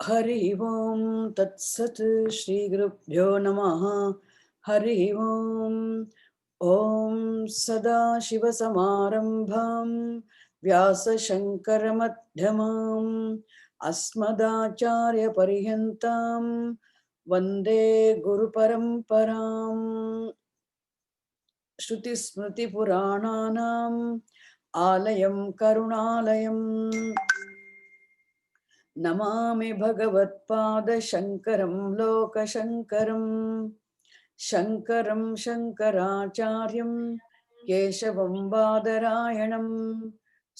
हरि ओम तत्सत् श्री गुरुभ्यो नमः। हरि ओम ओम सदाशिवसमारंभां व्यासशंकरमध्यमाम् अस्मदाचार्यपर्यन्तां वन्दे गुरुपरम्पराम्। श्रुतिस्मृतिपुराणानाम् आलयं करुणालयम् नमामि भगवत्पादशङ्करं लोकशङ्करं। शङ्करं शङ्कराचार्यं केशवं बादरायणं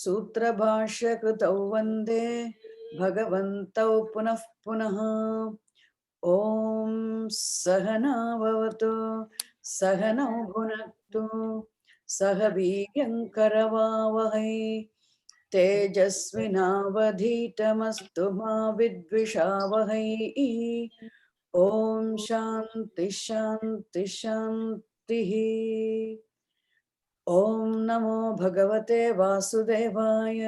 सूत्रभाष्यकृतौ वन्दे भगवन्तौ पुनः पुनः। ॐ सहना भवतु सहनौ भुनक्तु सह वीर्यङ्करवावहै तेजस्विनावधीतमस्तु मा विद्विषावहै। ॐ शान्ति शान्ति शान्तिः। ॐ नमो भगवते वासुदेवाय।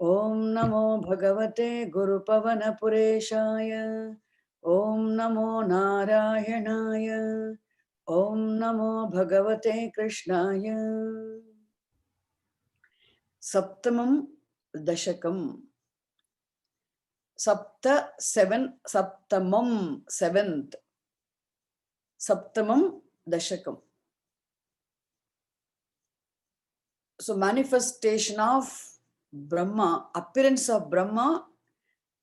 ॐ नमो भगवते गुरुपवनपुरेशाय। ॐ नमो नारायणाय। ॐ नमो भगवते कृष्णाय। सप्तमं दशकं सप्त सेवन सप्तमं सेवेंथ सप्तमं दशकं. So manifestation of Brahma, appearance of Brahma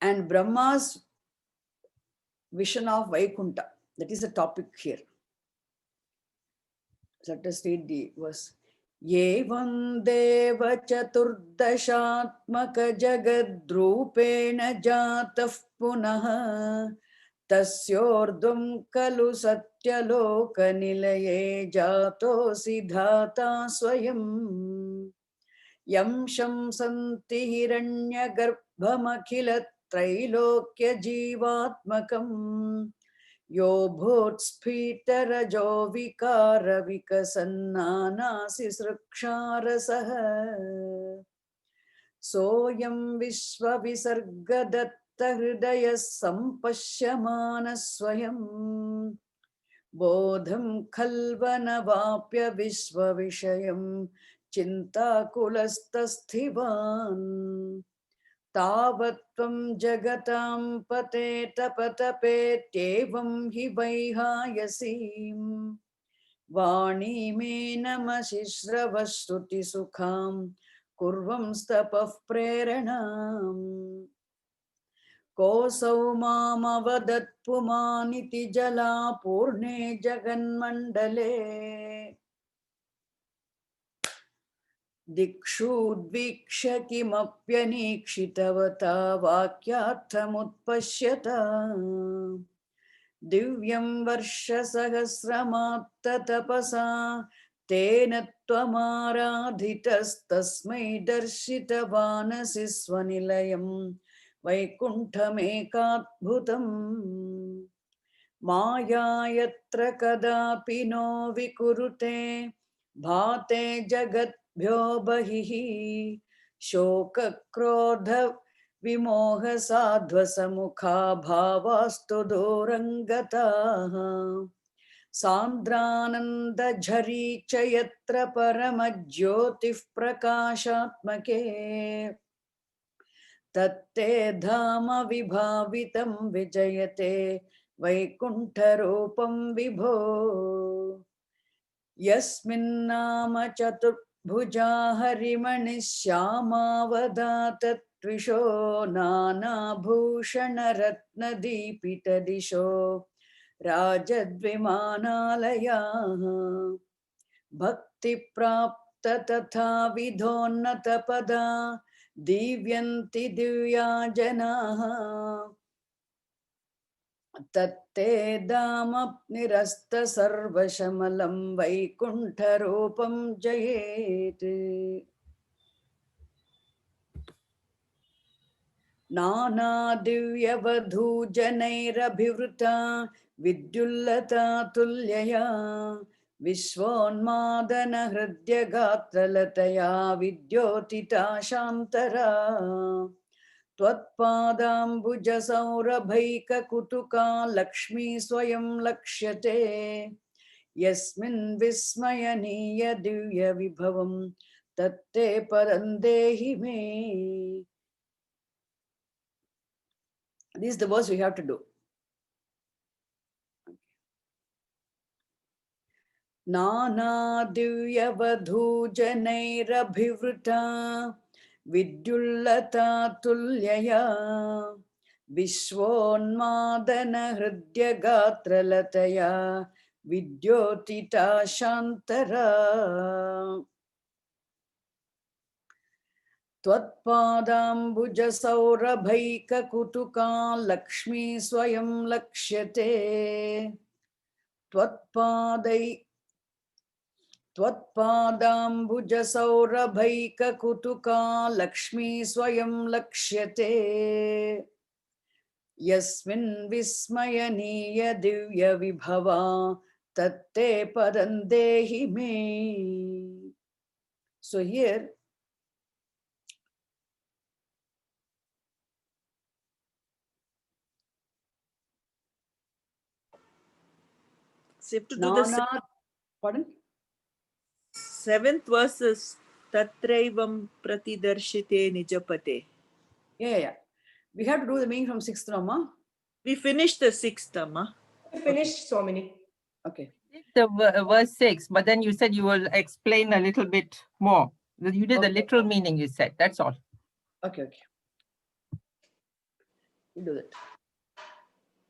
and Brahma's vision of Vaikuntha. That is the topic here. Let us read the verse. एवं देव चतुर्दशात्मक जगद्रूपेण जातः पुनः तस्योर्ध्वं खलु सत्यलोकनिलये जातोऽसि धाता स्वयं। यं शंसन्ति हिरण्यगर्भमखिलत्रैलोक्यजीवात्मकम् यो भूत्स्फीतरजो विकार विकसन्नानासि सृक्षारसः सोऽयं विश्वविसर्गदत्तहृदयः सम्पश्यमानः स्वयं बोधं खल्वनवाप्य विश्वविषयं चिन्ताकुलस्तस्थिवान् तावत्त्वं जगतां पते तपतपेत्येवं हि वैहायसीं वाणीमेनमशिश्रवश्रुतिसुखां कुर्वंस्तपः प्रेरणाम् कोऽसौ मामवदत्पुमानिति जलापूर्णे जगन्मण्डले दिक्षुद्वीक्ष्य किमप्यनीक्षितवता वाक्यार्थमुत्पश्यता दिव्यं वर्षसहस्रमात्ततपसा तेन त्वमाराधितस्तस्मै दर्शितवानसि स्वनिलयं वैकुण्ठमेकाद्भुतम् माया यत्र कदापि नो विकुरुते भाते जगद्भ्यो बहिः शोकक्रोध विमोहसाध्वसमुखा भावास्तु दूरङ्गताः सान्द्रानन्दझरी च यत्र परमज्योतिः प्रकाशात्मके तत्ते धाम विभावितं विजयते वैकुण्ठरूपं विभो यस्मिन्नाम चतुर्भुजा हरिमणिश्यामावदातत्विषो नानाभूषणरत्नदीपितदिशो राजद्विमानालयाः भक्तिप्राप्त तथा विधोन्नतपदा दीव्यन्ति दिव्या जनाः तत्ते दामप्निरस्त सर्वशमलं वैकुण्ठरूपं जयेत् नानादिव्यवधूजनैरभिवृता विद्युल्लता तुल्यया विश्वोन्मादनहृद्यगात्रलतया विद्योतिता शान्तरा त्वत्पादाम्बुजसौरभैककुतुका लक्ष्मी स्वयं लक्ष्यते यस्मिन् विस्मयनीय दिव्य विभवं तत्ते परं देहि मे. This is the verse we have to do. Nana divyavadhujanairavrivrita vidyullata tulyaya vishwonmadana hridyagatralataya vidyotita shantara. त्वत्पादाम्बुजसौरभैककुतुका Lakshmi स्वयं लक्ष्यते त्वत्पादाम्बुजसौरभैककुतुका लक्ष्मी स्वयं लक्ष्यते यस्मिन् विस्मयनीय दिव्य विभवा तत्ते पदं देहि मे. So here So you have to do Nana, the pardon? 7th verse is Tatraivam Pratidarshite Nijapate. Yeah. We have to do the meaning from 6th Rama. We finished the 6th, Amma. Finished, Swamini. Okay. The verse 6, but then you said you will explain a little bit more. You did the literal meaning, you said. That's all. Okay. We do that.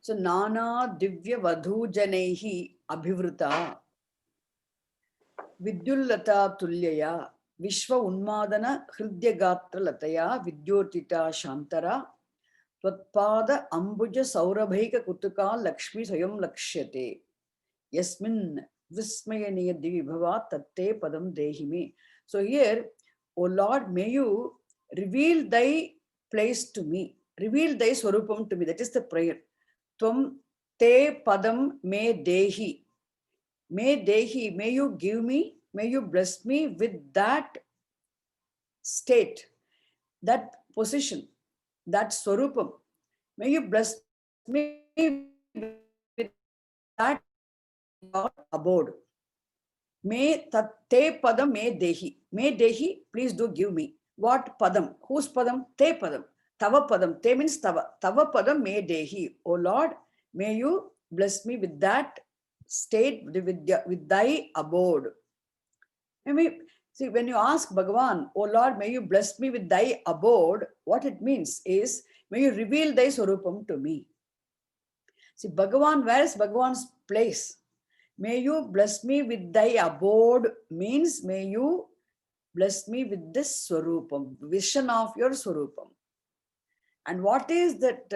So, Nana Divya Vadhu Janaihi Abhivrita Vidyullata Tulyaya Vishwa Unmadana Hridyagatra Lataya Vidyotita Shantara Tvatpada Ambuja Saurabhaika Kutuka Lakshmi Swayam Lakshyate Yasmin Vismayaniya Divibhava Tatte Padam Dehime. So here, O Lord, may you reveal thy place to me. Reveal thy swarupam to me. That is the prayer. Tvam te padam me dehi. May dehi, may you give me, may you bless me with that state, that position, that swarupam. May you bless me with that abode. May te padam me dehi. May dehi, please do give me. What padam? Whose padam? Te padam. Tava padam. Te means tava. Tava padam me dehi. O Lord, may you bless me with that state, with thy abode. See, when you ask Bhagavan, O Lord, may you bless me with thy abode, what it means is, may you reveal thy swarupam to me. See, Bhagavan, where is Bhagavan's place? May you bless me with thy abode means may you bless me with this swarupam, vision of your swarupam. And what is that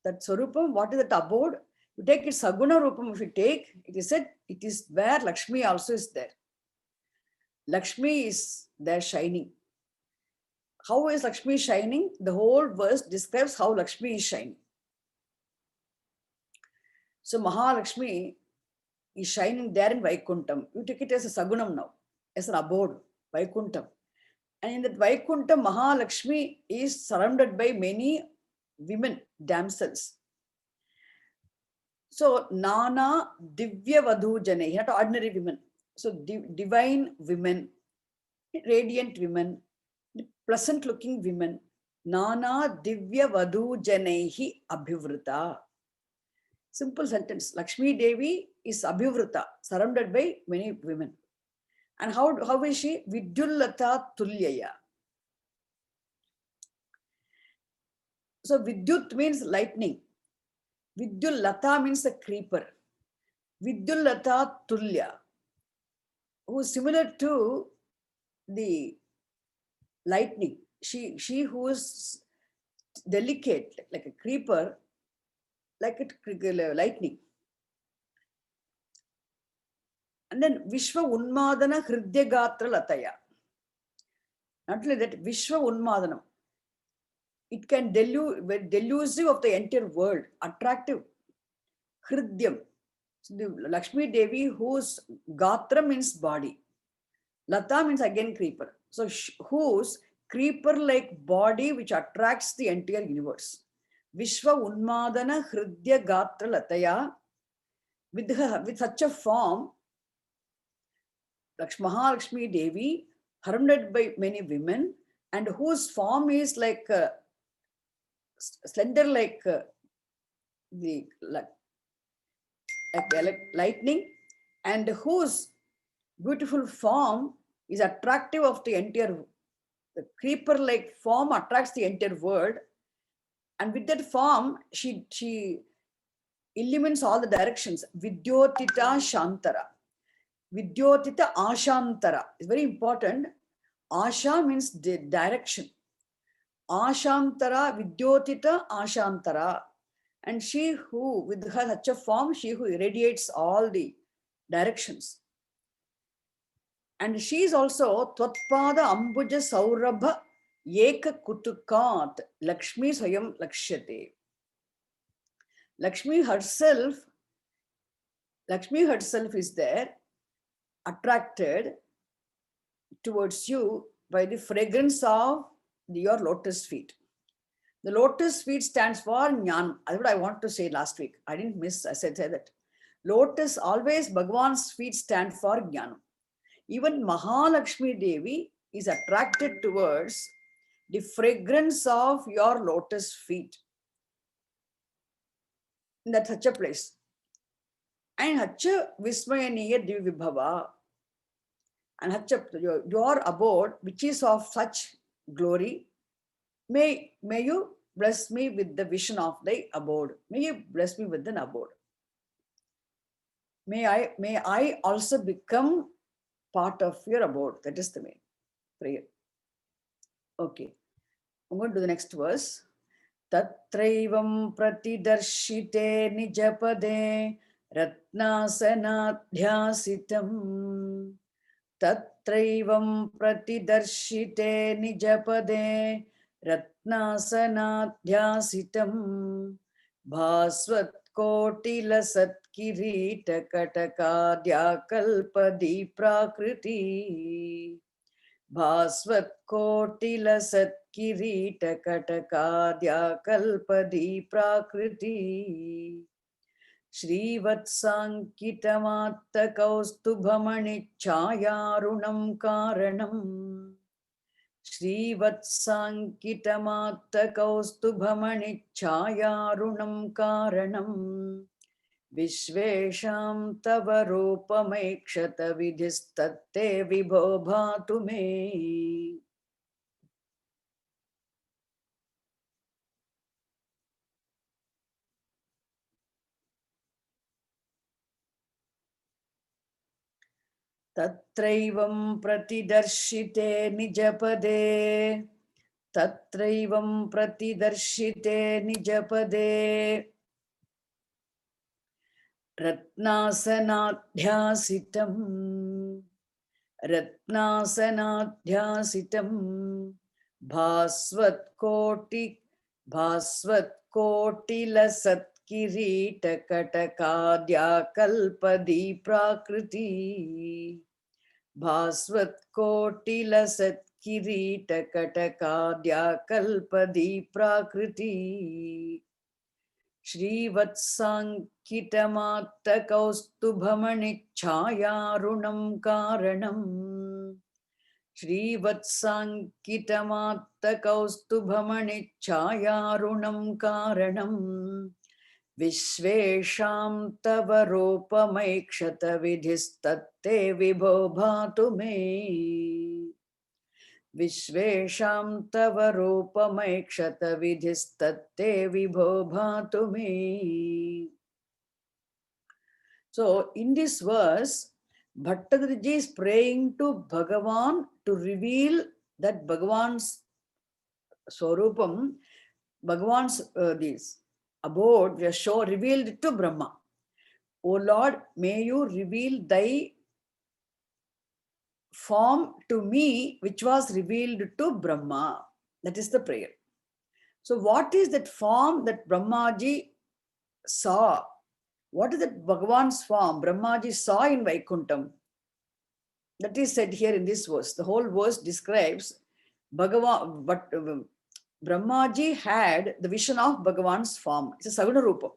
swarupam? What is that abode? You take it saguna rupam. If you take, it is said it is where Lakshmi also is there. Lakshmi is there shining. How is Lakshmi shining? The whole verse describes how Lakshmi is shining. So Mahalakshmi is shining there in Vaikuntham. You take it as a sagunam now, as an abode, Vaikuntham. And in that Vaikuntham, Mahalakshmi is surrounded by many women, damsels. So, Nana Divya Vadhu Jane, not ordinary women. So, divine women, radiant women, pleasant looking women. Nana Divya Vadhu Janehi Abhivrita. Simple sentence. Lakshmi Devi is Abhivrita, surrounded by many women. And how is she? Vidyullata Tulyaya. So Vidyut means lightning. Vidyullata means a creeper. Vidyullata Tulya, who is similar to the lightning. She who is delicate, like a creeper, like a lightning. And then Vishwa Unmadana Hridyagatra Lataya. Not only that, Vishwa Unmadanam. It can delusive of the entire world, attractive. Hridyam. So the Lakshmi Devi, whose Gatra means body. Lata means again creeper. So whose creeper-like body which attracts the entire universe. Vishwa Unmadana Hridya Gatra Lataya. With such a form, Mahalakshmi Devi, surrounded by many women, and whose form is like slender, like lightning, and whose beautiful form is attractive of the entire. The creeper-like form attracts the entire world, and with that form, she illumines all the directions. Vidyotita Shantara. Vidyotita Ashantara is very important. Asha means the direction. Ashantara, Vidyotita Ashantara. And she who, with her such a form, she who irradiates all the directions. And she is also Twatpada Ambuja Saurabha Yeka Kutukat Lakshmi Swayam Lakshyate. Lakshmi herself is there, attracted towards you by the fragrance of your lotus feet. The lotus feet stands for Jnanam. That's what I want to say last week. I didn't miss, I said that. Lotus, always Bhagavan's feet stand for Jnanam. Even Mahalakshmi Devi is attracted towards the fragrance of your lotus feet. In that such a place. And Hacha Vismayaniya Divibhava. And Hacha, your abode, which is of such glory, may you bless me with the vision of thy abode. May you bless me with an abode. May I also become part of your abode. That is the main prayer. Okay. I'm going to the next verse. Tatraivam pratidarshite nijapade ratnasanadhyasitam. Tatraivam pratidarshite nijapade ratnasanadhyasitam. Bhasvat kotila satkirita katakadya kalpadi prakriti. Bhasvat kotila satkirita katakadya kalpadi prakriti. Shrivatsankitamatta kaustubhamani chayarunam karanam. Shrivatsankitamatta kaustubhamani chayarunam karanam. Vishvesham tava rupamekshata vidhistatte vibho bhatu me. Tatraivam pratidarshite nijapade. Tatraivam pratidarshite nijapade. Ratnasanadhyasitam. Ratnasanadhyasitam. Bhasvat kotila satkirita katakadya kalpadi prakriti. Bhasvat kotila satkirita katakadya kalpadi prakriti. Shrivatsankitamatta kaustubhamani chayarunam karanam. Shrivatsankitamatta kaustubhamani chayarunam karanam. Vishvesham tava rupamekshata vidhistatte vibho bhatu me. Vishvesham tava rupamekshata vidhistatte vibho bhatu me. So in this verse, Bhattadriji is praying to Bhagavan to reveal that Bhagavan's Swarupam, Bhagavan's this abode, we are revealed to Brahma. O Lord, may you reveal thy form to me, which was revealed to Brahma. That is the prayer. So what is that form that Brahmaji saw? What is that Bhagavan's form Brahmaji saw in Vaikuntham? That is said here in this verse. The whole verse describes Bhagavan, but Brahmaji had the vision of Bhagavan's form. It's a Saguna Rupa.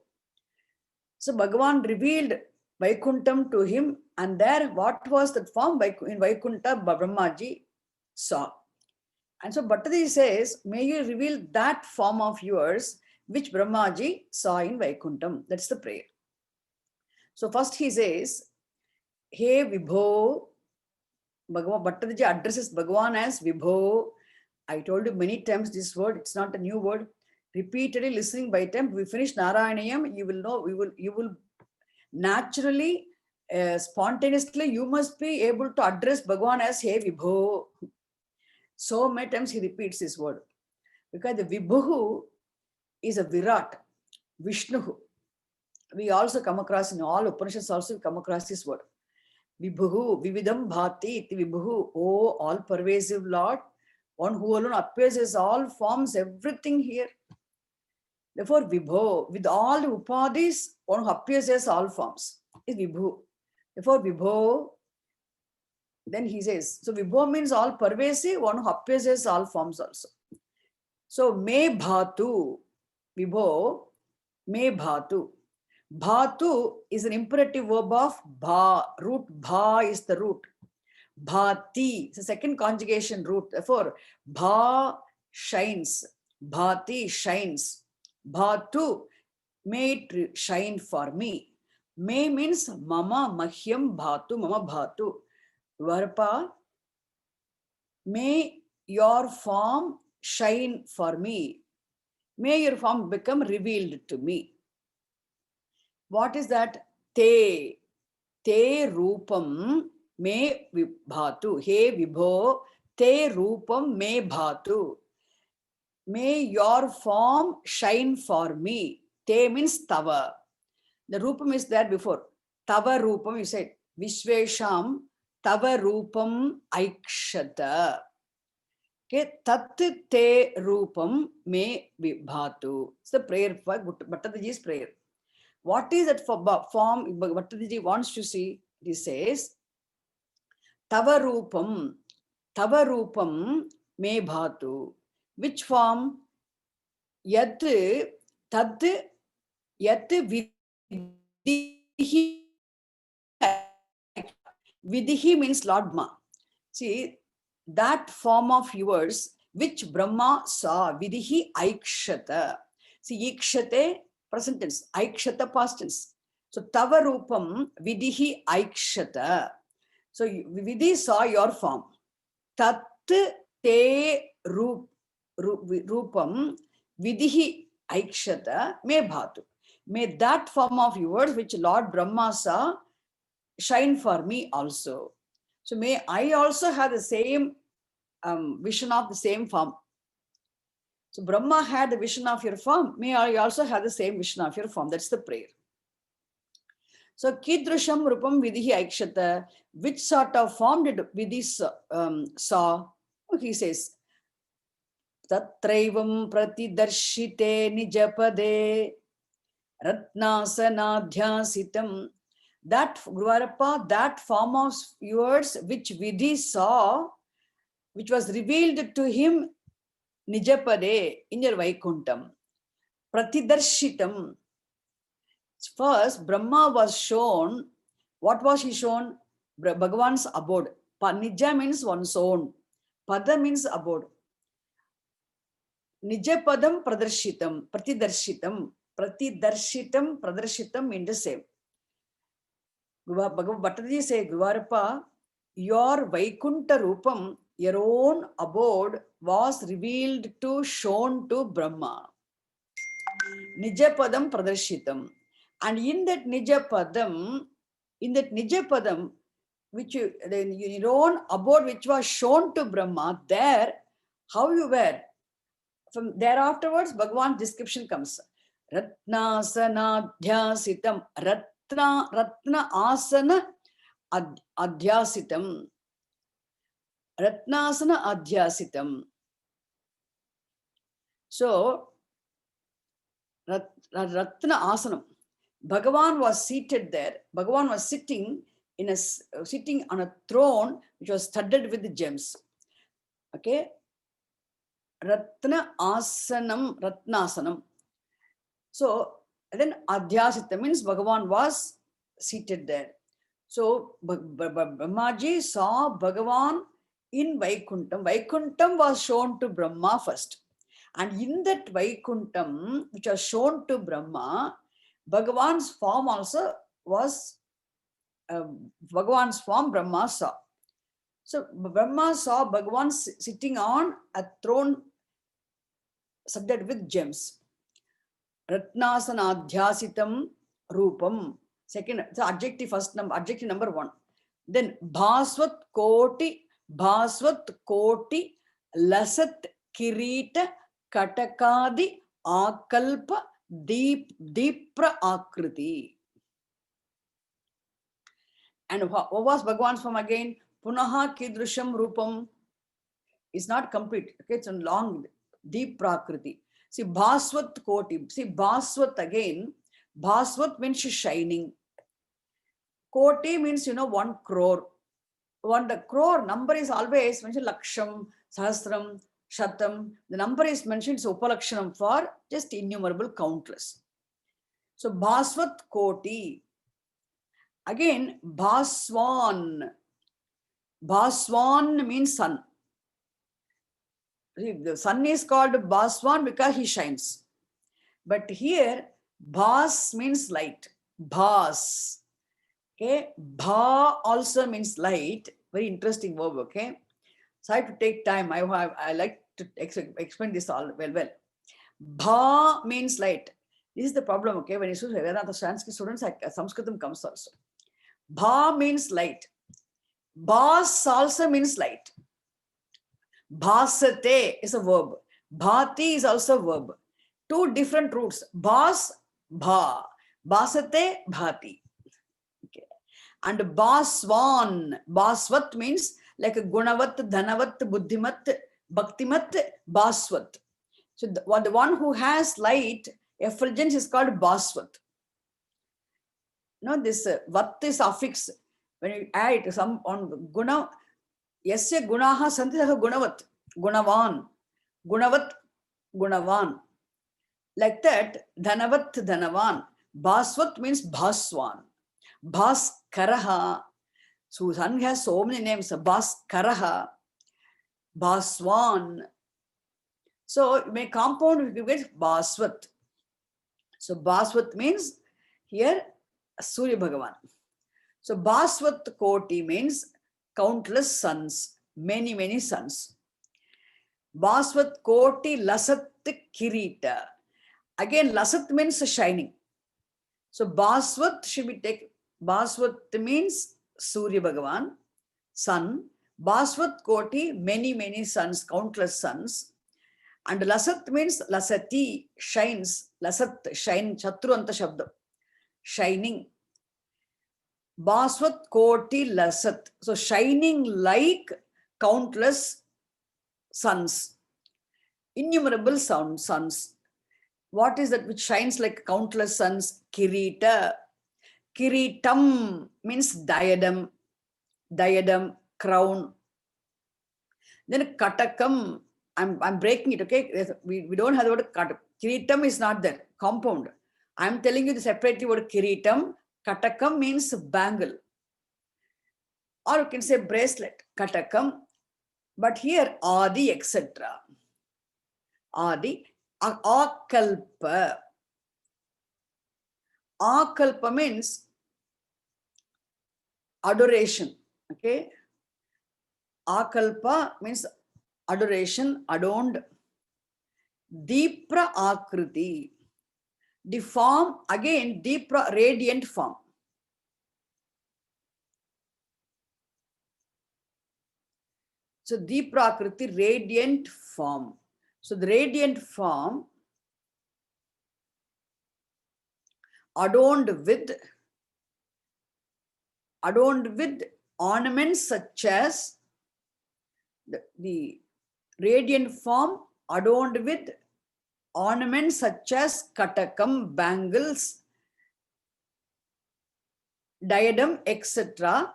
So Bhagavan revealed Vaikuntham to him, and there what was that form in Vaikunta Brahmaji saw. And so Bhattaji says, may you reveal that form of yours which Brahmaji saw in Vaikuntham. That's the prayer. So first he says, Hey Vibho, Bhattaji addresses Bhagavan as Vibho. I told you many times this word, it's not a new word. Repeatedly listening by time, we finish Narayanayam, you will know, you will naturally, spontaneously, you must be able to address Bhagavan as Hey Vibho. So many times he repeats this word. Because the Vibhu is a Virat, Vishnu. We also come across in all Upanishads also come across this word. Vibhu, Vividam Bhati, Vibhu, oh, all pervasive Lord, one who alone appears as all forms, everything here. Therefore, Vibho, with all the upadhis, one who appears as all forms, is Vibhu. Therefore, Vibho, then he says, so Vibho means all pervasive, one who appears as all forms also. So, me bhatu, Vibho, me bhatu. Bhatu is an imperative verb of bha, root bha is the root. Bhati, it's a second conjugation root. Therefore, bha shines, bhati shines. Bhatu, may it shine for me. May means mama mahyam bhatu, mama bhatu. Varpa, may your form shine for me. May your form become revealed to me. What is that? Te rupam me bhatu. He Vibho, te rupam me bhatu. May your form shine for me. Te means tava. The rupam is there before. Tava rupam, you said. Vishvesham tava rupam aikshata. Okay, tat te rupam me bhatu. It's the prayer for Bhattacharya's prayer. What is that for form Bhattacharya wants to see? He says, Tava rupam me bhatu. Which form? Yat tad yat vidhi. Vidhi means Lord Ma. See, that form of yours, which Brahma saw, vidhi aikshata. See, ikshate, present tense, aikshata, past tense. So, tava rupam, vidhi aikshata. So, vidhi saw your form. Tat te rupam, vidhi aikshata, me bhatu. May that form of yours, which Lord Brahma saw, shine for me also. So may I also have the same vision of the same form. So Brahma had the vision of your form. May I also have the same vision of your form. That's the prayer. So Kidrusham Rupam Vidhi Aikshata. Which sort of form did Vidhi saw? He says, Tatraivam Pratidarshite Nijapade Ratnasanadhyasitam. That Guruvarappa, that form of yours which Vidhi saw, which was revealed to him, Nijapade, in your Vaikuntham. Pratidarshitam. First, Brahma was shown. What was he shown? Bhagavan's abode. Nija means one's own. Pada means abode. Nijapadam pradarshitam. Pratidarshitam. Pratidarshitam, pradarshitam mean the same. Bhattacharya say, Guruvarappa, your Vaikunta Rupam, your own abode, was revealed to, shown to Brahma. Nijapadam pradarshitam. And in that Nijapadam, which your own abode, which was shown to Brahma, there, how you were. From there afterwards, Bhagavan's description comes. Ratnasanadhyasitam. Ratna asana adhyasitam. Ratnasana adhyasitam. So, Ratna asanam. Bhagavan was seated there. Bhagavan was sitting on a throne which was studded with gems. Okay. Ratnasanam. So then Adhyasita means Bhagavan was seated there. So Brahmaji saw Bhagavan in Vaikuntham. Vaikuntham was shown to Brahma first. And in that Vaikuntham, which was shown to Brahma, Bhagavan's form also was, Bhagavan's form Brahma saw. So Brahma saw Bhagavan sitting on a throne studded with gems. Ratnasanadhyasitam Rupam. Second, so adjective first number, adjective number 1. Then Bhaswat Koti Lasat Kirita Katakadi Akalpa Deepra Akriti. And what was Bhagavan's form again? Punaha Kidrusham Rupam is not complete. Okay, it's a long deep prakriti. See, Bhaswat Koti. See, Bhaswat again. Bhaswat means shining. Koti means, 1 crore. The crore number is always mentioned Laksham, Sahasram, Shatam. The number is mentioned, it's Upalakshanam for just innumerable, countless. So, Bhaswat Koti. Again, Bhaswan. Bhaswan means sun. The sun is called Bhaswan because he shines. But here, Bhas means light. Bhas. Okay. Bha also means light. Very interesting verb. Okay. So I have to take time. I like to explain this all well. Bha means light. This is the problem. Okay. When you see Vedanta Sanskrit students, Sanskritam comes also. Bha means light. Bhas also means light. Bhasate is a verb. Bhati is also a verb. 2 different roots. Bhas, bha. Bhasate, bhati. Okay. And Bhaswan. Bhaswat means like a Gunavat, Dhanavat, Buddhimat, Bhaktimat, Bhaswat. So the one who has light, effulgence is called Bhaswat. This Vat is affix. When you add some on Guna, Yasya Gunaha Santisaha Gunavat, Gunavan, Gunavat, Gunavan. Like that, Dhanavat, Dhanavan. Bhaswat means Bhaswan. Bhaskaraha. So sun has so many names. Bhaskaraha, Bhaswan. So you may compound, you get Bhaswat. So Bhaswat means here Surya Bhagavan. So Bhaswat Koti means countless suns, many suns. Bhaswat Koti Lasat Kirita. Again, Lasat means shining. So Bhaswat should be taken. Bhaswat means Surya Bhagavan, sun. Bhaswat Koti, many suns, countless suns. And Lasat means Lasati, shines. Lasat, shine, Chaturanta Shabda, shining. Bhaswat Koti Lasat. So shining like countless suns, innumerable suns. What is that which shines like countless suns? Kirita. Kiritam means diadem, crown. Then Katakam, I'm breaking it, okay? We don't have the word Katakam. Kiritam is not there, compound. I'm telling you the separately word Kiritam. Katakam means bangle. Or you can say bracelet, Katakam. But here, Adi, etc. Adi, Akalpa. Akalpa means adoration. Okay. Akalpa means adoration, adorned. Deepra Akriti. The form, again, Deepra, radiant form. So Deepra Akriti, radiant form. So the radiant form adorned with ornaments such as the radiant form adorned with ornaments such as katakam, bangles, diadem, etc.,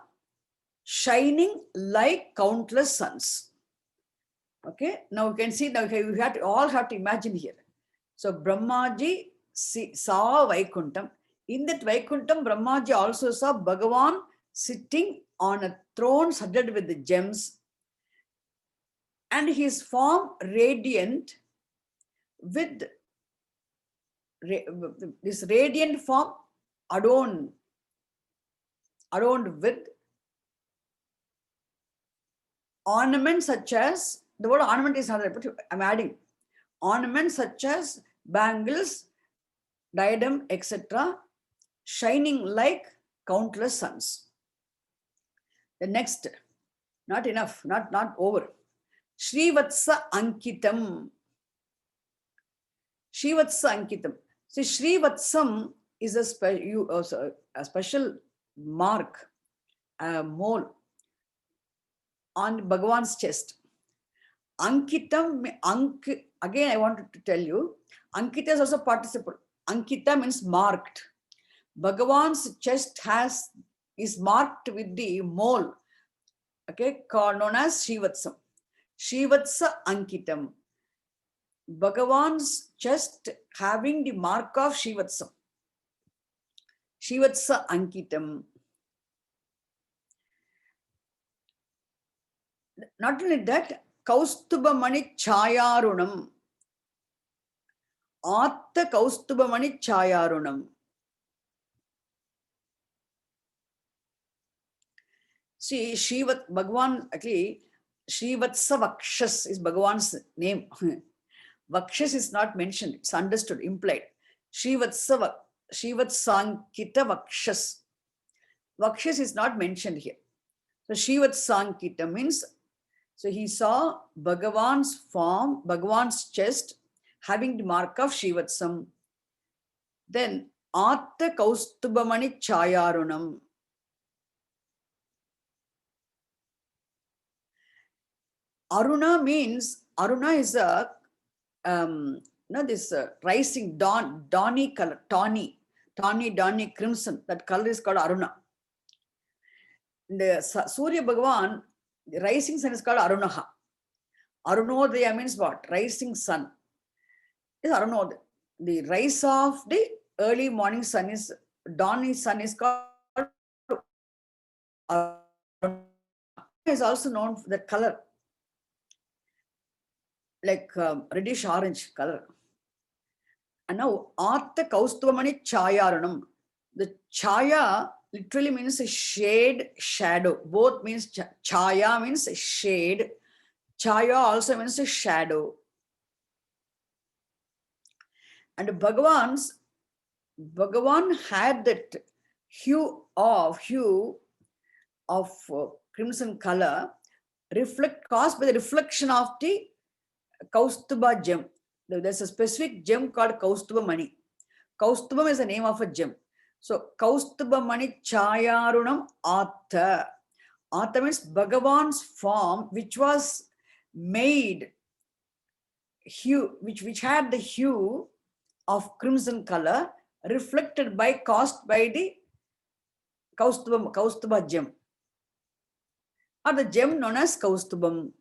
shining like countless suns. Okay, now you can see, now you have to, all have to imagine here. So Brahmaji saw Vaikuntham. In that Vaikuntham, Brahmaji also saw Bhagavan sitting on a throne studded with the gems, and his form radiant with this radiant form adorned with ornaments such as, the word ornament is not there, but I'm adding ornaments such as bangles, diadem, etc., shining like countless suns. The next, not enough, not over. Srivatsa Ankitam. Srivatsa Ankitam. See, Srivatsam is a special mark, a mole on Bhagavan's chest. Ankitam, again I wanted to tell you, Ankita is also participle. Ankita means marked. Bhagavan's chest is marked with the mole, okay, called known as Srivatsam. Srivatsa Ankitam. Bhagavan's chest having the mark of Srivatsam. Srivatsa Ankitam. Not only that, Kaustubhamani Chayarunam. Atta Kaustubhamani Chayarunam. See, Bhagavan, actually, Srivatsa Vakshas is Bhagavan's name. Vakshas is not mentioned, it's understood, implied. Srivatsankita Vakshas. Vakshas is not mentioned here. So Srivatsankita means, so he saw Bhagavan's form, Bhagavan's chest, having the mark of Srivatsam. Then Atta Kaustubhamani Chayarunam. Aruna means, Aruna is a this rising dawny color, tawny crimson. That color is called Aruna. The Surya Bhagavan, the rising sun is called Arunaha. Arunodaya means what? Rising sun. Is Arunodaya. The rise of the early morning sun is, dawny sun is called Aruna. Is also known for that color, like reddish orange color. And now, Atta Kaustubhamani Chayaranam. The Chaya literally means a shade, shadow. Both means Chaya means a shade. Chaya also means a shadow. And Bhagavan had that hue of crimson color, caused by the reflection of the Kaustubha gem. There's a specific gem called Kaustubhamani. Kaustubham is the name of a gem. So Kaustubhamani Chayarunam Atta. Atta means Bhagavan's form, which was made hue, which had the hue of crimson color, reflected by, caused by the Kaustubha gem, or the gem known as Kaustubham.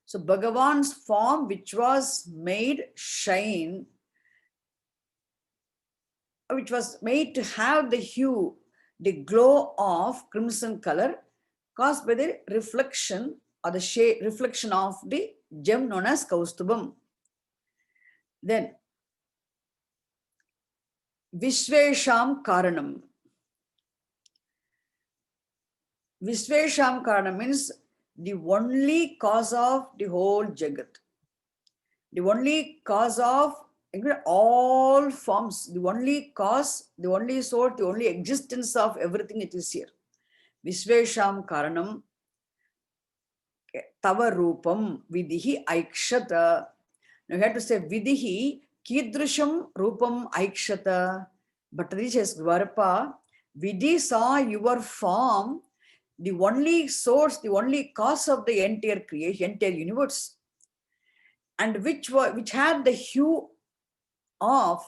So Bhagavan's form, which was made shine, which was made to have the hue, the glow of crimson color, caused by the reflection or the shade, reflection of the gem known as Kaustubham. Then Vishvesham Karanam. Vishvesham Karanam means the only cause of the whole Jagat. The only cause of all forms, the only cause, the only source, the only existence of everything it is here. Vishvesham Karanam Tava Rupam Vidihi Aikshata. Now you have to say Vidihi Kidrusham Rupam Aikshata. Bhattacharya says, Dwarapa, Vidhi saw your form, the only source, the only cause of the entire creation, entire universe, and which had the hue of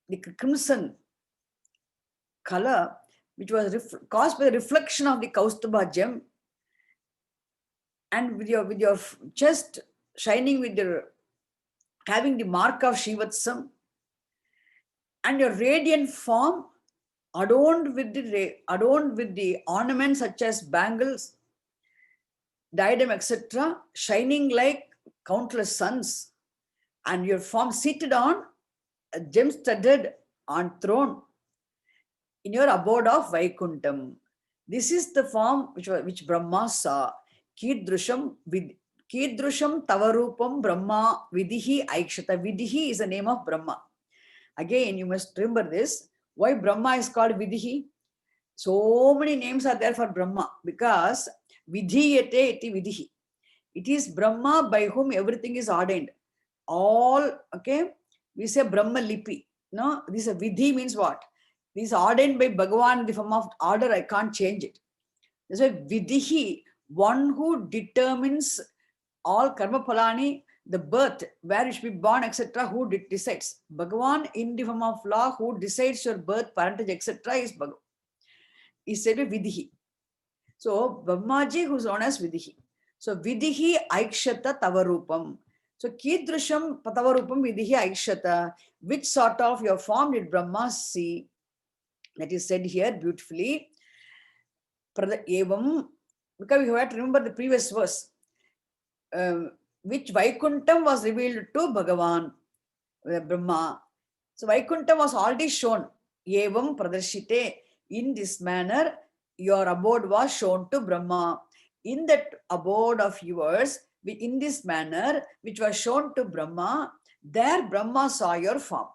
the crimson color, which was caused by the reflection of the Kaustubha gem, and with your chest shining with your having the mark of Shivatsam, and your radiant form adorned with the ornaments such as bangles, diadem, etc., shining like countless suns, and your form seated on a gem-studded on throne in your abode of Vaikuntham. This is the form which Brahma saw. Kidrusham Tavarupam Brahma Vidihi Aikshata. Vidihi is the name of Brahma. Again, you must remember this. Why Brahma is called Vidihi? So many names are there for Brahma because Vidhiyate iti Vidihi. It is Brahma by whom everything is ordained. All, okay, we say Brahma Lipi. No, this Vidhi means what? This is ordained by Bhagavan in the form of order, I can't change it. That's why Vidihi, one who determines all karma phalani, the birth, where you should be born, etc., who decides. Bhagavan in the form of law, who decides your birth, parentage, etc., is Bhagavan. Is said by Vidihi. So, Brahmaji, who is known as Vidihi. So, Vidihi Aikshata Tavarupam. So, Kidrusham Tavarupam Vidihi Aikshata. Which sort of your form did Brahma see? That is said here beautifully. Evam, because we have to remember the previous verse, which Vaikuntham was revealed to Bhagavan, Brahma. So Vaikuntham was already shown. Evam Pradarshite. In this manner, your abode was shown to Brahma. In that abode of yours, in this manner, which was shown to Brahma, there Brahma saw your form.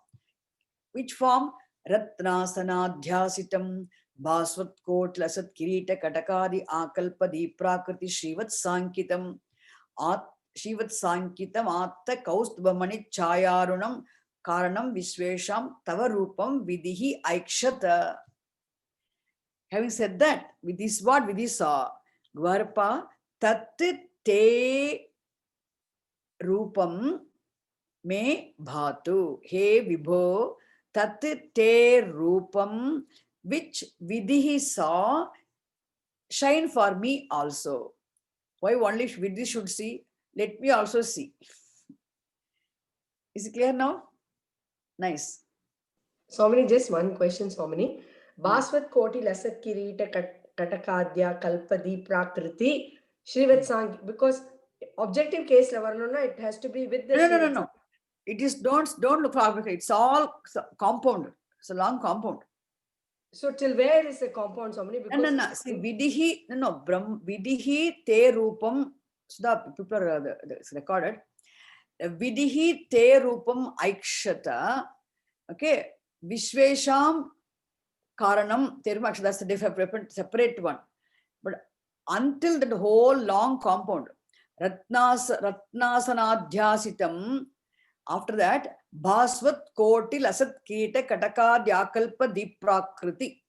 Which form? Ratnasanadhyasitam Bhasvat Kot Lasat Kirita Katakadi Akalpadi Prakriti Shrivat Sankitam Shrivat Sankitam Atta Kaustubhamani Chayarunam Karanam Visvesham Tavarupam Vidihi Aikshata. Having said that, with this what Vidhi saw, Gvarpa Tat Te Rupam Me Bhatu. He Vibho Tat Te Rupam, which Vidhi saw, shine for me also. Why only Vidhi should see? Let me also see. Is it clear now? Nice. Swamini, just one question, Swamini. Bhasvat Koti Lasat Kirita Katakadya Kalpadi Prakriti Shrivat Sang, because objective case Lavarnona, it has to be with the No. It is don't look for objective. It's all compound. It's a long compound. So till where is the compound, Swamini? Because No. See, Vidihi, Vidihi Te Rupam. So the people are it's recorded. Vidihi Te Rupam Aikshata. Okay. Vishvesham Karanam Termakshata. That's the separate one. But until that whole long compound, Ratnasanadhyasitam, after that, Bhasvat Koti Lasat Kita Kataka Dyakalpa Diprakriti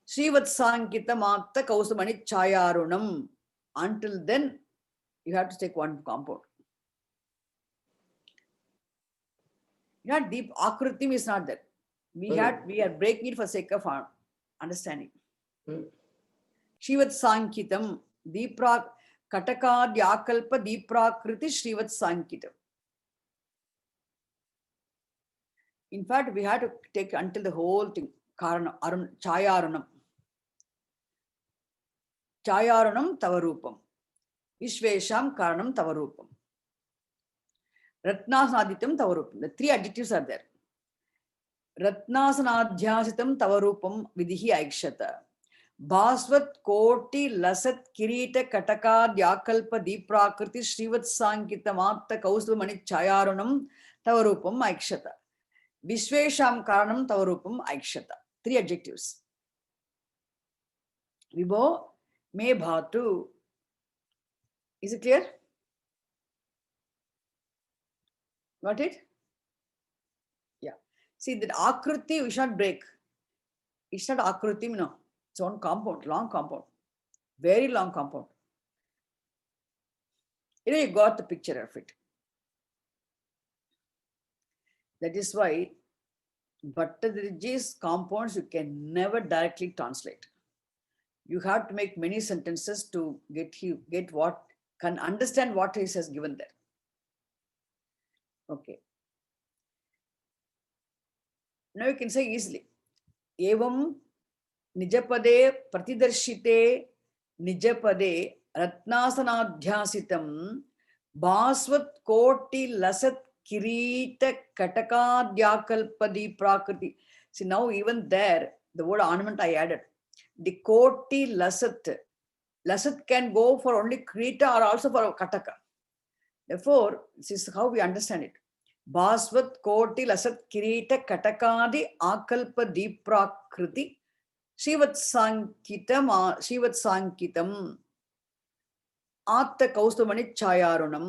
Srivat Sankita Matta Kausamani Chayarunam. Until then, you have to take one compound. Not deep Akritim is not there. We are breaking it for sake of our understanding. Shivat Sankitam Dipra Kataka Dyakalpa Diprakriti Srivat Sankitam. In fact, we had to take until the whole thing. Chayarunam. Chayarunam Tavarupam. Vishvesham Karanam Tavarupam. Ratnasanaditam Tavarupam. The three adjectives are there. Ratnasanadhyasitam Tavarupam Vidihi Aikshata. Bhasvat Koti Lasat Kirita Kataka Dyakalpa Diprakriti Srivat Sankita Matta Kaustubhamani Chayarunam Tavarupam Aikshata. Vishvesham Karanam Tavarupam Aikshata. Three adjectives. Vibho Me Bhatu. Is it clear? Got it? Yeah. See, that Akruti we should not break. It's not Akruti, no. It's one compound, long compound. Very long compound. You got the picture of it. That is why Bhattacharya's compounds you can never directly translate. You have to make many sentences to get what, can understand what he has given there. Okay. Now you can say easily. Evam nijapade pratidarshite nijapade ratnasanadhyasitam bhasvat koti lasat kirita katakadyakalpadi prakriti. See, now even there, the word ornament I added. The koti lasat. Lasat can go for only krita or also for kataka. Therefore, this is how we understand it. Bhasvat koti lasat kirita katakadi akalpa deeprakriti Shivat Sankitam Atta Kaustumani Chayarunam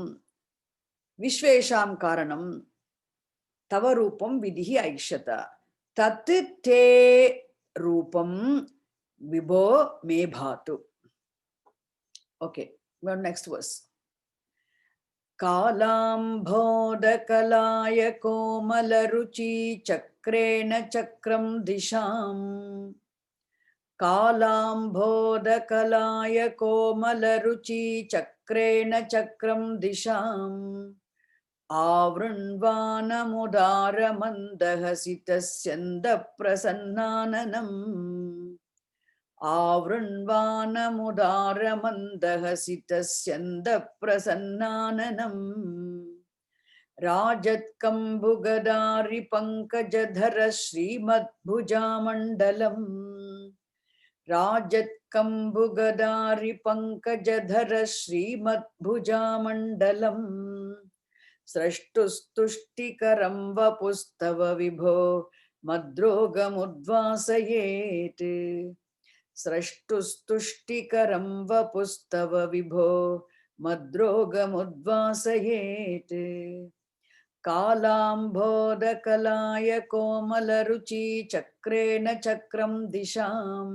Vishvesham Karanam Tava Rupam Vidhi Aikshata Tat Te Rupam Vibho Me Bhatu. Okay, well, next verse. Kalam Bodhakalaya Komalaruchi Chakrena Chakram Disham Kalambodhakalaya komalaruchi chakrena chakram disham Avrunvana mudara mandahasitasyanda prasannananam Avrunvana mudara mandahasitasyanda prasannananam Rajat kambugadari pankajadhara Srimad Bhujamandalam Rajat kambugadari pankajadhara Srimad Bhujamandalam Srashtustuštikaram vapustava vibho madrogamudvasayet Srashtustuštikaram vapustava vibho madrogamudvasayet Kalambodhakalaya komalaruchi chakrena chakram disham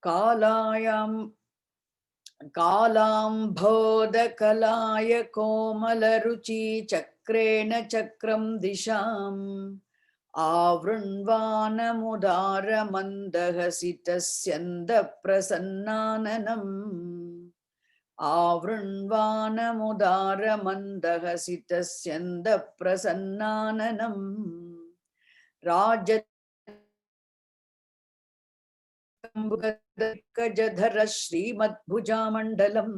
Kalambodhakalaya komalaruchi chakrena chakram disham Avrunvana mudara mandahasitasyanda prasannananam Avrunvana mudara mandahasitasyanda prasannananam Rajat Kambukadara Srimad Bhujamandalam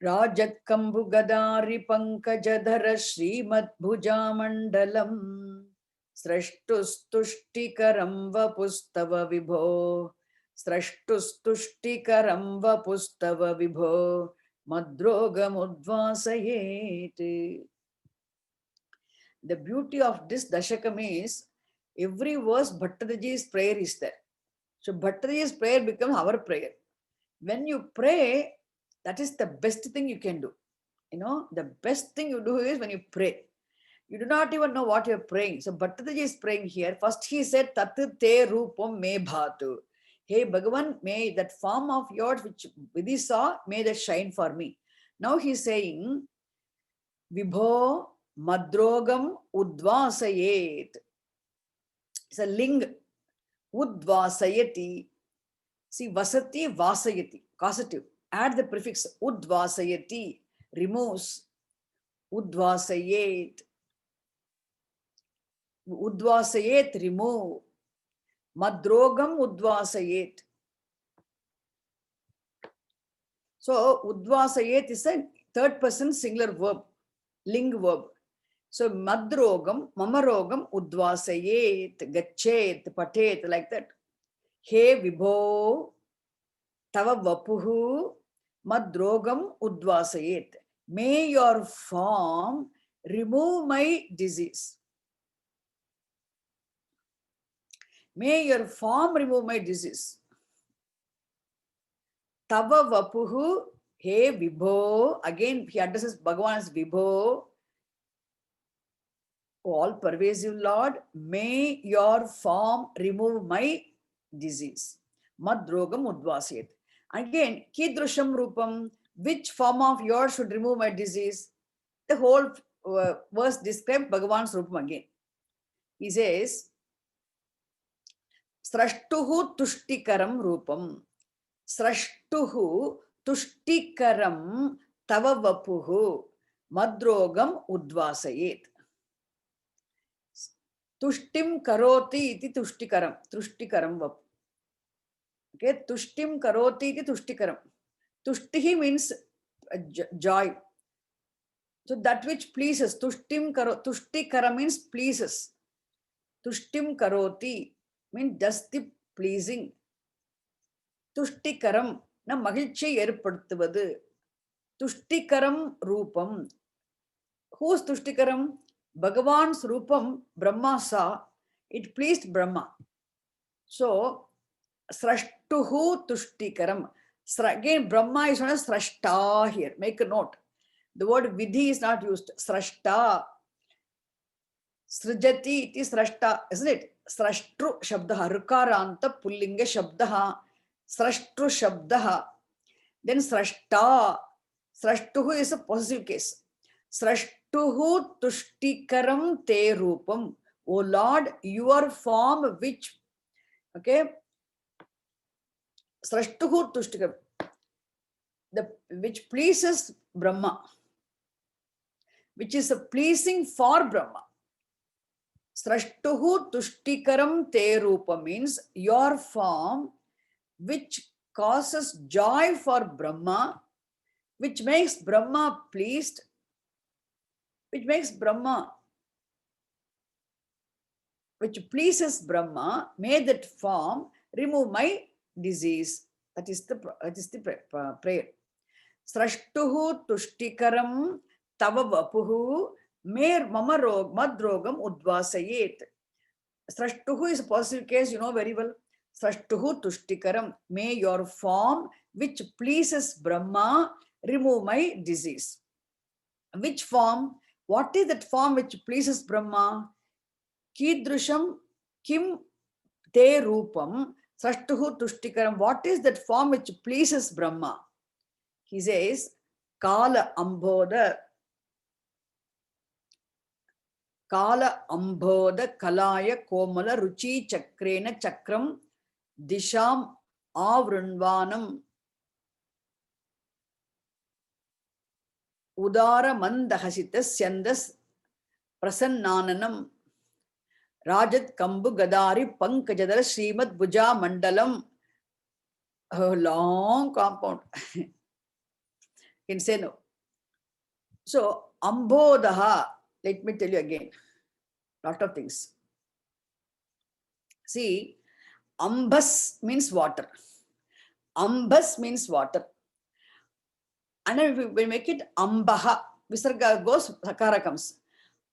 Rajat Kambugadari Pankajadhara Srimad Bhujamandalam Srashtustuštikaram vapustava vibho Srashtustuštikaram vapustava vibho madrogamudvasayet. The beauty of this dashakam is every verse Bhattadaji's prayer is there. So Bhattadaji's prayer becomes our prayer. When you pray, that is the best thing you can do. You know, the best thing you do is when you pray. You do not even know what you're praying. So Bhattadaji is praying here. First he said, Tat te rupam me bhatu. Hey Bhagavan, may that form of yours which Vidhi saw, may that shine for me. Now he's saying, Vibho madrogam udvasayet. It's a ling. Udvasayati. See, vasati, vasayati. Causative. Add the prefix udvasayati. Removes. Udvasayet. Udvasayet, remove. Madrogam udvasayet. So, udvasayet is a third person singular verb, ling verb. So, madrogam, mamarogam, udvasayet, gachet, patet, like that. He vibho, tava vapuhu, madrogam udvasayet. May your form remove my disease. May your form remove my disease. Tava vapuhu, he vibho. Again, he addresses Bhagavan as vibho. All pervasive Lord, may your form remove my disease. Madrogam udvasayet. Again, kidrusham rupam. Which form of yours should remove my disease? The whole verse describes Bhagavan's rupam again. He says, Srashtuhu Tuštikaram Rupam. Srashtuhu Tuštikaram Tava Vapuhu Madrogam Udvasayet. Tushtim Karoti iti Tuštikaram. Tuštikaram Vapu. Okay, Tushtim Karoti iti Tuštikaram. Tushtihi means joy. So that which pleases. Tushtikara means pleases. Tushtim Karoti means does the pleasing. Tuštikaram na magilchai erpaduthuvathu. Tuštikaram Rupam. Who's Tuštikaram? Bhagavan's Rupam Brahma saw. It pleased Brahma. So, Srashtuhu Tuštikaram. Again, Brahma is known as Srashta here. Make a note. The word Vidhi is not used. Srashta. Srijati iti Srashta, isn't it? Srashtru Shabdaha. Rukaranta Pullinga Shabdaha. Srashtru Shabdaha. Then Srashta. Srashtuhu is a possessive case. Srashtuhu Tuštikaram Te Rupam. O Lord, your form which, okay, Srashtuhu Tuštikaram, which pleases Brahma, which is pleasing for Brahma. Srashtuhu Tuštikaram Te Rupa means your form which causes joy for Brahma, which makes Brahma pleased, which pleases Brahma. May that form remove my disease. That is the prayer. Srashtuhu Tuštikaram Tava Vapuhu Mer Mama Madrogam Udvasayet. Srashtuhu is a positive case, you know very well. Srashtuhu Tuštikaram. May your form which pleases Brahma remove my disease. Which form? What is that form which pleases Brahma? Kidrusham Kim Te Rupam Srashtuhu Tuštikaram. What is that form which pleases Brahma? He says, Kala Ambodha Kalaya Komala Ruchi Chakrena Chakram Disham Avrunvanam Udara Mandahasitas Syandas Prasannananam Rajat Kambu Gadari Pankajadara Srimad Bhuja Mandalam. A long compound. You can say no. So, Ambodha, let me tell you again. Lot of things. See, Ambas means water. Ambas means water. And then we make it Ambaha. Visarga goes, Sakara comes.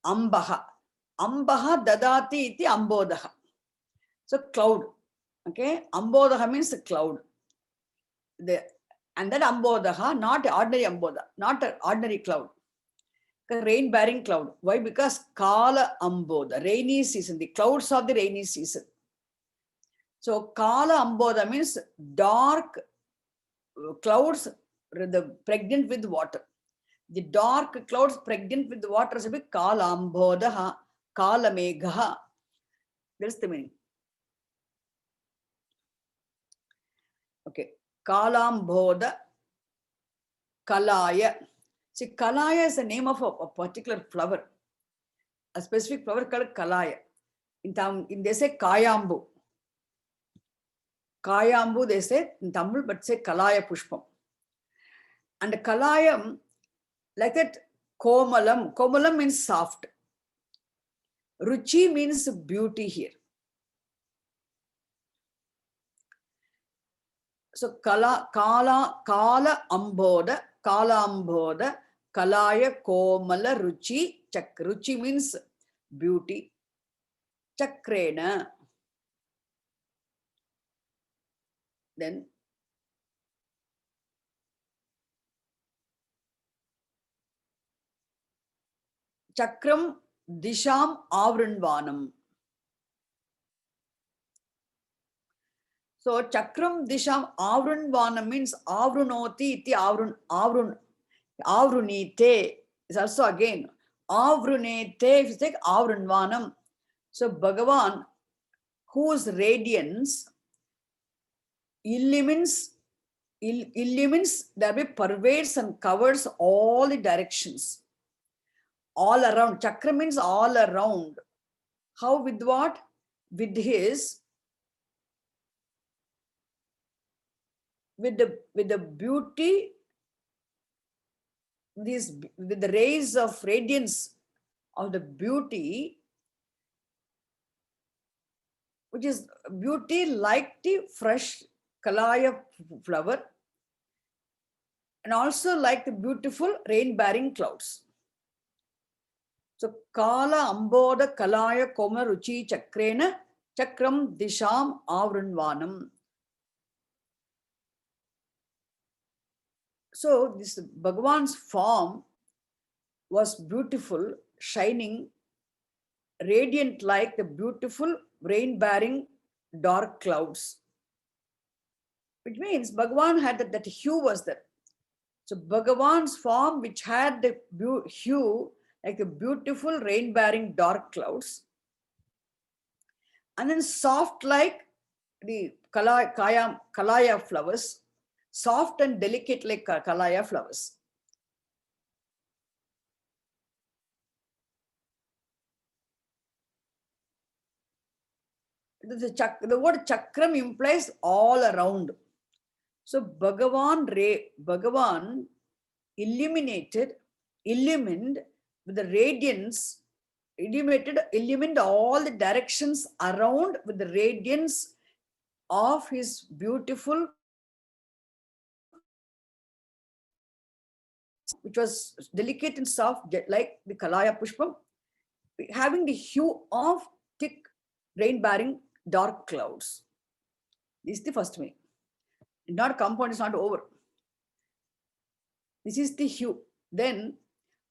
Ambaha. Ambaha dadati iti Ambodaha. So cloud. Okay. Ambodaha means a cloud. And that Ambodaha, not ordinary Amboda, not an ordinary cloud. Rain bearing cloud. Why? Because Kala Amboda, rainy season, the clouds of the rainy season. So Kala Amboda means dark clouds pregnant with water. The dark clouds pregnant with water is Kala Ambodaha, Kala Megha. That's the meaning. Okay. Kalambodha Kalaya. See, Kalaya is the name of a particular flower. A specific flower called Kalaya. In they say Kayambu. Kayambu they say in Tamil, but say Kalaya Pushpam. And Kalayam, like that, Komalam. Komalam means soft. Ruchi means beauty here. So Kala Amboda, Kalaya Komala Ruchi Chak. Ruchi means beauty. Chakrena. Then Chakram Disham Avrunvanam. So Chakram Disham Avrunvanam means Avrunoti iti Avrunite is also again Avrunete, if you take Avrunvanam. So Bhagavan whose radiance illumines, that way pervades and covers all the directions. All around. Chakra means all around. How? With what? With his, with the beauty, with the rays of radiance of the beauty, which is beauty like the fresh kalaya flower, and also like the beautiful rain-bearing clouds. So, Kala Amboda Kalaya Koma Ruchi Chakrena Chakram Disham Avranvanam. So, this Bhagavan's form was beautiful, shining, radiant like the beautiful rain-bearing dark clouds. Which means Bhagavan had that hue was there. So, Bhagavan's form, which had the hue like the beautiful rain-bearing dark clouds, and then soft like the kalaya flowers, soft and delicate like kalaya flowers. The word chakram implies all around. So Bhagavan illumined with the radiance, illumined all the directions around with the radiance of his beautiful, which was delicate and soft like the Kalaya Pushpam, having the hue of thick rain-bearing dark clouds. This is the first meaning. Not compound is not over. This is the hue. Then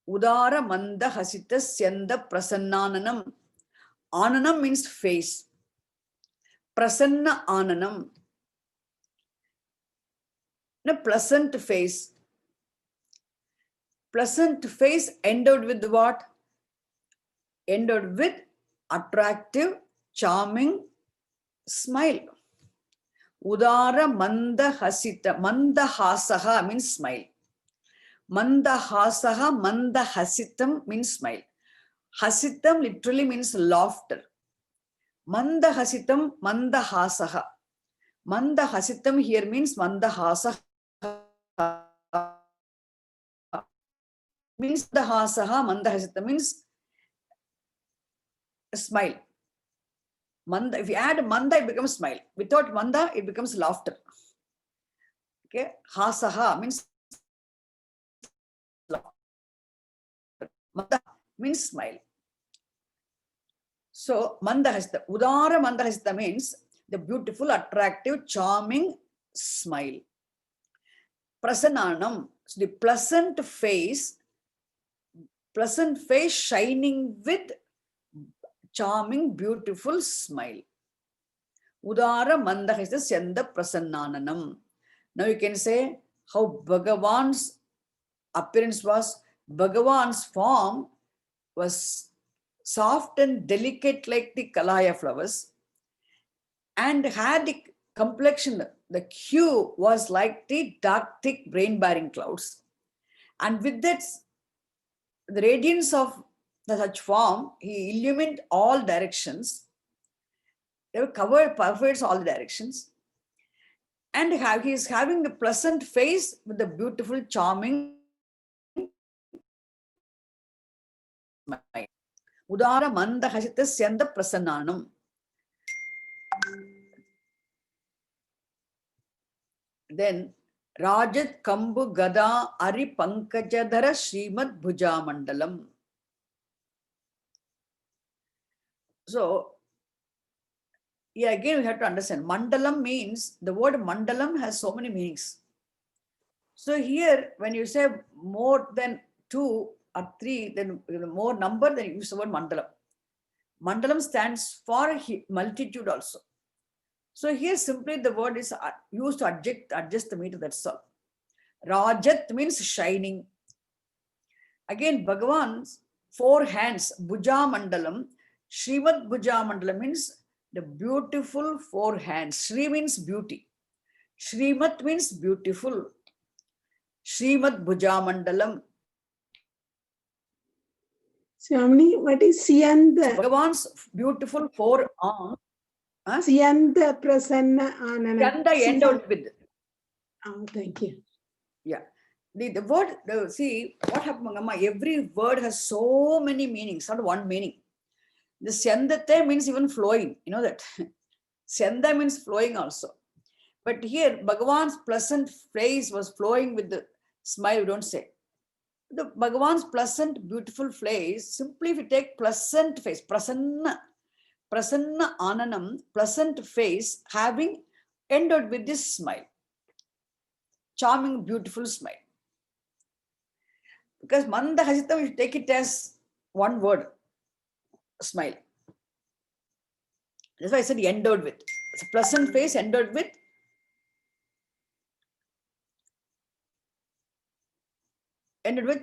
Udara Manda Hasita Syanda Prasannananam. Ananam means face. Prasanna Ananam. A pleasant face. Pleasant face endowed with what? Endowed with attractive, charming smile. Udara Manda Hasita. Manda Hasaha means smile. Manda Hasaha, Manda Hasitam means smile. Hasitam literally means laughter. Manda Hasitam, Manda Hasaha. Manda Hasitam here means Manda Hasaha. Means the Hasaha, Manda Hasitam means a smile. Manda, if you add Manda, it becomes smile. Without Manda, it becomes laughter. Okay, Hasaha means Manda means smile. So, Manda Hasita. Udara Manda Hasita means the beautiful, attractive, charming smile. Prasananam, so the pleasant face shining with charming, beautiful smile. Udara Manda Hasita Syanda Prasannananam. Now you can say how Bhagavan's appearance was. Bhagavan's form was soft and delicate like the Kalaya flowers, and had the complexion, the hue was like the dark, thick, rain-bearing clouds. And with that, the radiance of such form, he illumined all directions. They were covered, pervades all the directions. And he is having the pleasant face with the beautiful, charming smile. Udara Manda Hasita Syanda Prasannanam. Then Rajat Kambu Gada Ari Pankajadhara Srimad Bhuja Mandalam. So, yeah, again we have to understand. Mandalam means, the word Mandalam has so many meanings. So here, when you say more than 2 or 3, then more number, then you use the word Mandalam. Mandalam stands for multitude also. So here simply the word is used to adjust the meter, that's all. Rajat means shining. Again, Bhagavan's 4 hands, Bhuja Mandalam, Srimad Bhuja Mandalam means the beautiful four hands. Shri means beauty. Shrimat means beautiful. Srimad Bhujamandalam. Swamini, what is Siyanda? Bhagavan's beautiful four arms. Huh? Siyanda Prasanna Anana. Chanda end out with. Oh, thank you. Yeah. The word, see, what happened, Mangamma? Every word has so many meanings, not one meaning. The Syandate means even flowing. You know that. Syanda means flowing also. But here, Bhagavan's pleasant face was flowing with the smile, we don't say. The Bhagavan's pleasant, beautiful face, simply if you take pleasant face, prasanna ananam, pleasant face, having ended with this smile. Charming, beautiful smile. Because Manda Hasitam, you take it as one word, smile. That's why I said endowed with. It's a pleasant face endowed with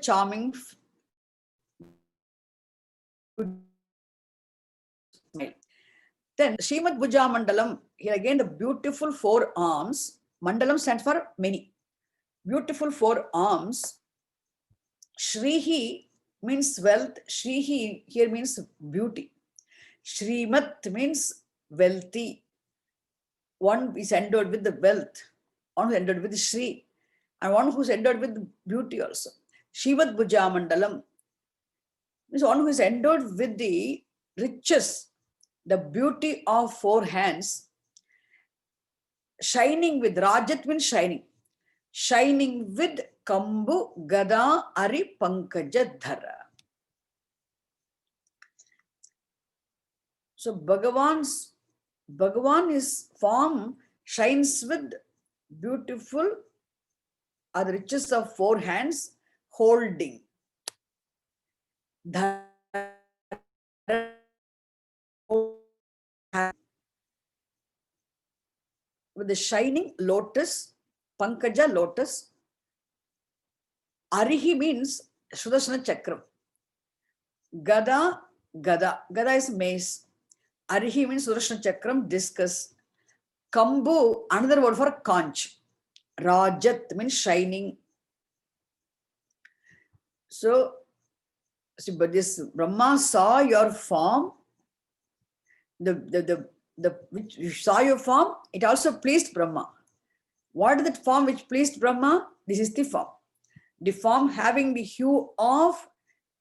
charming smile. Then Srimad Bhujamandalam, here again the beautiful four arms. Mandalam stands for many. Beautiful four arms. Shrihi means wealth. Shrihi here means beauty. Shrimat means wealthy. One is endowed with the wealth. One who is endowed with the Shri. And one who is endowed with beauty also. Srimad Bhujamandalam means one who is endowed with the riches, the beauty of four hands, shining with, Rajat means shining, shining with Kambu, Gada, Ari, Pankaja, Dhara. So Bhagavan, his form shines with beautiful are the riches of four hands holding. Dhara, with the shining lotus, Pankaja lotus. Arihi means Sudarshana Chakram. Gada is mace. Arihi means Sudarshana Chakram, discus. Kambu, another word for conch. Rajat means shining. So, but this Brahma saw your form, which you saw your form, it also pleased Brahma. What is that form which pleased Brahma? This is the form. The form having the hue of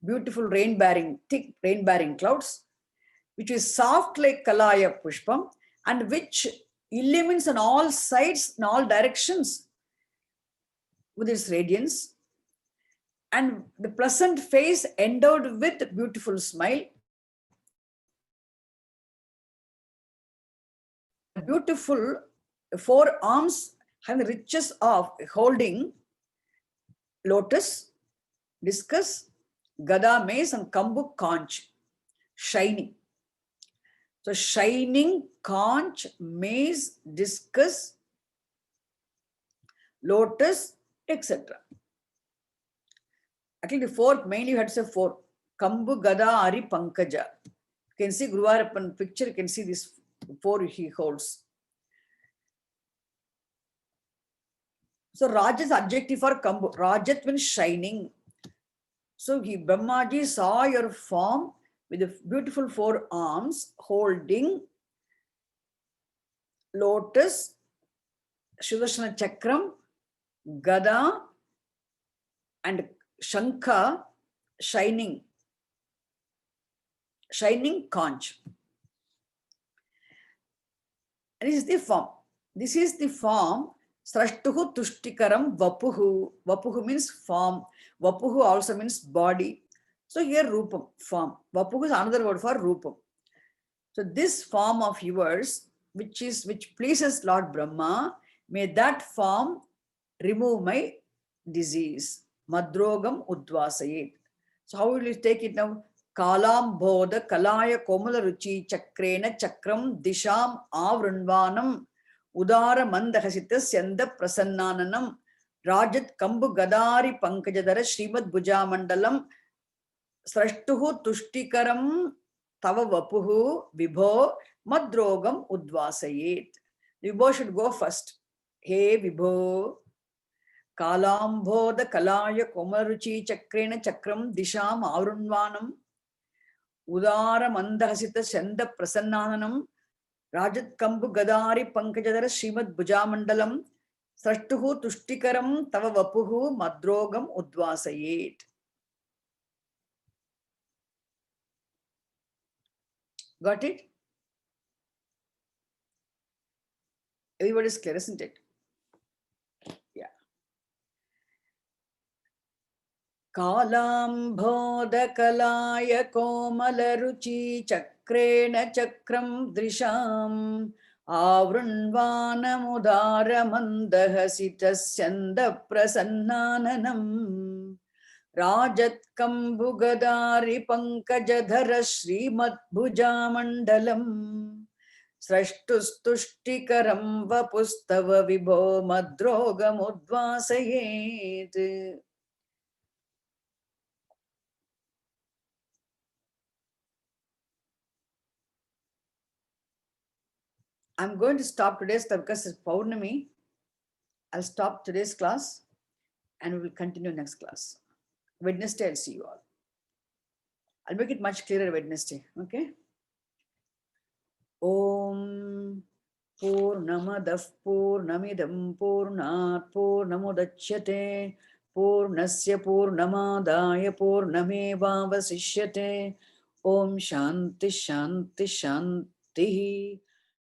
beautiful thick rain-bearing clouds, which is soft like Kalaya Pushpam, and which illumines on all sides, in all directions with its radiance, and the pleasant face endowed with beautiful smile. Beautiful four arms having the riches of holding lotus, discus, Gada, mace, and Kambu, conch, shining. So shining, conch, mace, discus, lotus, etc. Actually, the four, mainly you had to say four. Kambu, Gada, Ari, Pankaja. You can see Guruvarappan picture, you can see these four he holds. So Rajat is adjective for Kambu. Rajat means shining. So Brahmaji saw your form with the beautiful four arms holding lotus, Sudarshana Chakram, Gada, and Shankha, shining conch. And this is the form. This is the form. Srashtuhu Tushtikaram Vapuhu. Vapuhu means form. Vapuhu also means body. So here Rupam, form. Vapuhu is another word for Rupam. So this form of yours, which pleases Lord Brahma, may that form remove my disease. Madrogam Udvasayet. So how will you take it now? Kalam Bodha Kalaya Komala Ruchi Chakrena Chakram Disham Avrunvanam Udara Mandahasita Syanda Prasannananam Rajat Kambu Gadari Pankajadara Srimad Bhujamandalam Srashtuhu Tuštikaram Tava Vapuhu Vibho Madrogam udvasayet. Vibho should go first. Hey Vibho, Kalambodha Kalaya Komaruchi Chakrena Chakram Disham Aurunvanam Udara Mandahasita Senda Prasannananam Rajat Kambu Gadari Pankajadara Srimad Bhujamandalam Srashtuhu Tushtikaram Tava Vapuhu Madrogam Udvasayet. Got it? Everybody's clear, isn't it? Yeah. Kalambodhakalaya komalaruchi chakrena chakram drisham avrunvanamudara mandahasitasyanda prasannananam Rajat kambugadari pankajadhara Srimad Bhujamandalam Srashtustuštikaram vapustava vibho madrogam udvasayet. I'm going to stop today's class because it's Paurnami. I'll stop today's class and we will continue next class. Wednesday, I'll see you all. I'll make it much clearer Wednesday, okay? Om Purnamadah Purnamidam Purnat Purnamudachyate Purnasya Purnamadaya Purnamevavasishyate Om Shanti Shanti Shanti